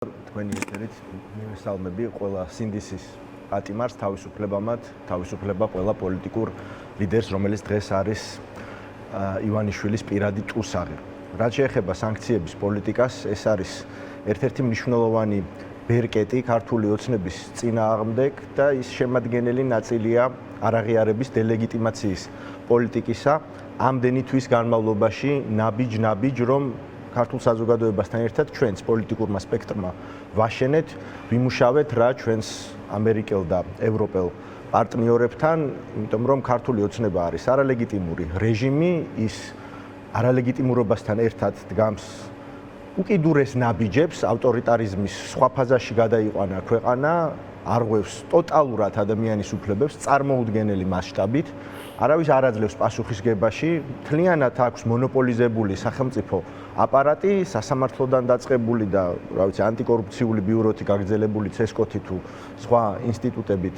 თქვენი ეთერით მივესალმები ყველა სინდისის პატიმარს, თავისუფლება ყველა პოლიტიკურ ლიდერს, რომელიც დღეს არის ივანიშვილის პირადი ტურსაღი. რაც შეეხება სანქციების პოლიტიკას, ეს არის ერთ-ერთი მნიშვნელოვანი ბერკეტი ქართული ოცნების წინააღმდეგ და ის შემადგენელი ნაწილია არაღიარების დელეგიტიმაციის პოლიტიკისა ამდენი თვის განმავლობაში ნაბიჯ, რომ ქართულ საზოგადოებასთან ერთად ჩვენს პოლიტიკურმა სპექტრმა ვაშენეთ, ვიმუშავეთ რა ჩვენს ამერიკელ და ევროპელ პარტნიორებთან, იმიტომ რომ ქართული ოცნება არის არალეგიტიმური რეჟიმი, ის არალეგიტიმურობასთან ერთად დგამს უკიდურეს ნაბიჯებს, ავტორიტარიზმის სხვა ფაზაში გადაიყვანა ქვეყანა, არღვევს ტოტალურად ადამიანის უფლებებს წარმოუდგენელი მასშტაბით, არავის არ აძლევს პასუხისგებაში, მთლიანად აქვს მონოპოლიზებული სახელმწიფო აპარატი, სასამართლოდან დაწყებული და ანტიკორუფციული ბიუროთი გაგრძელებული ცესკოთი თუ სხვა ინსტიტუტებით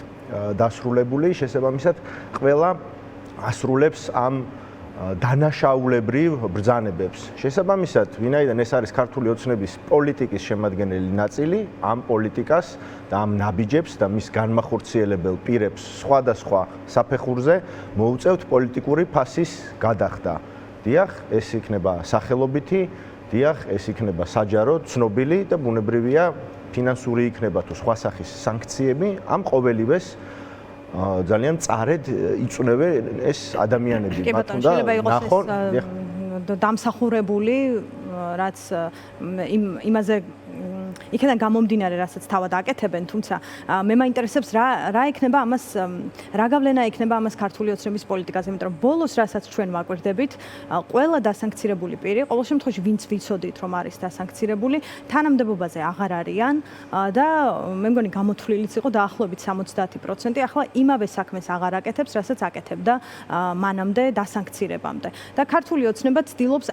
დასრულებული, შესაბამისად ყველა ასრულებს ამ დანაშაულებრივ ბრძანებებს. შესაბამისად, ვინაიდან ეს არის ქართული ოცნების პოლიტიკის შემადგენელი ნაწილი, ამ პოლიტიკას და ამ ნაბიჯებს და მის განმახორციელებელ პირებს სხვადასხვა საფეხურზე მოუწევთ პოლიტიკური ფასის გადახდა. დიახ, ეს იქნება სახელობითი, დიახ, ეს იქნება საჯარო, ცნობილი და ბუნებრივია ფინანსური იქნება თუ სხვა სახის სანქციები, ამ ყოველივეს ძალიან მწარედ იწვნევენ ეს ადამიანები. მათ უნდა ნახონ დამსახურებული, რაც იმაზე იქიდან გამომდინარე, რასაც თავად აკეთებენ, თუმცა მე მაინტერესებს რა იქნება ამას, რა გავლენა იქნება ამას ქართული ოცნების პოლიტიკაზე, იმიტომ რომ ბოლოს რასაც ჩვენ ვაკვირდებით, ყველა დასანქცირებული პირი, ყოველ შემთხვევაში ვინც ვიცოდით, რომ არის დასანქცირებული, თანამდებობაზე აღარ არიან და მე მგონი გამოთვლილიც იყო დაახლოებით 70%, ახლა იმავე საქმეს აღარ აკეთებს, რასაც აკეთებდა მანამდე დასანქცირებამდე. და ქართული ოცნება ცდილობს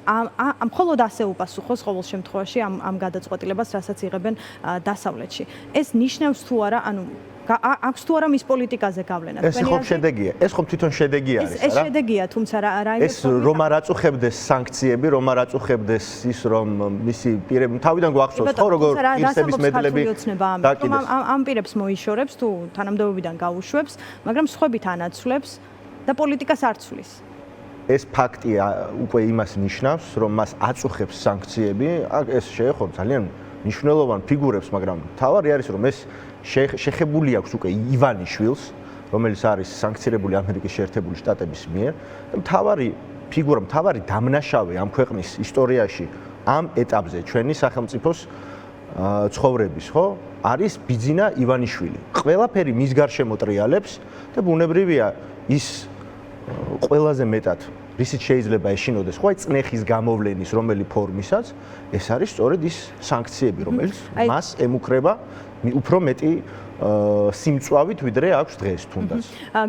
მხოლოდ ასე უპასუხოს ყოველ შემთხვევაში ამ გადაწყვეტილებას, რასაც იღებენ დასავლეთში. ეს ნიშნავს თუ არა, აქვს თუ არა მის პოლიტიკაზე გავლენა. ეს ხომ შედეგია, ეს ხომ თვითონ შედეგი არის, რა? ეს შედეგია, თუმცა რა ეს რომ არ აწუხებდეს სანქციები, რომ არ აწუხებდეს ის, რომ მისი პირები თავიდან გვახსოვს, ხო, როგორ პირების მედლები დაკიდეს. ამ პირებს მოიშორებს თუ თანამდებობიდან გაუშვებს, მაგრამ სხვებით ანაცვლებს და პოლიტიკას არ ცვლის. ეს ფაქტი უკვე იმას ნიშნავს, რომ მას აწუხებს სანქციები, ეს შეეხო ძალიან მნიშვნელოვან ფიგურებს, მაგრამ თავარი არის, რომ ეს შეხებული აქვს უკვე ივანიშვილს, რომელიც არის სანქცირებული ამერიკის შეერთებული შტატების მიერ და მთავარი დამნაშავე ამ ქვეყნის ისტორიაში ამ ეტაპზე ჩვენი სახელმწიფოს ცხოვრების, ხო, არის ბიძინა ივანიშვილი. ყველაფერი მის გარშემო ტრიალებს და ბუნებრივია ის ყველაზე მეტად რისიც შეიძლება ეშინოდეს, ხო, წნეხის გამოვლენის რომელი ფორმისაც, ეს არის სწორედ ის სანქციები, რომელიც მას ემუქრება უფრო მეტი სიმწვავით, ვიდრე აქვს დღეს თუნდაც.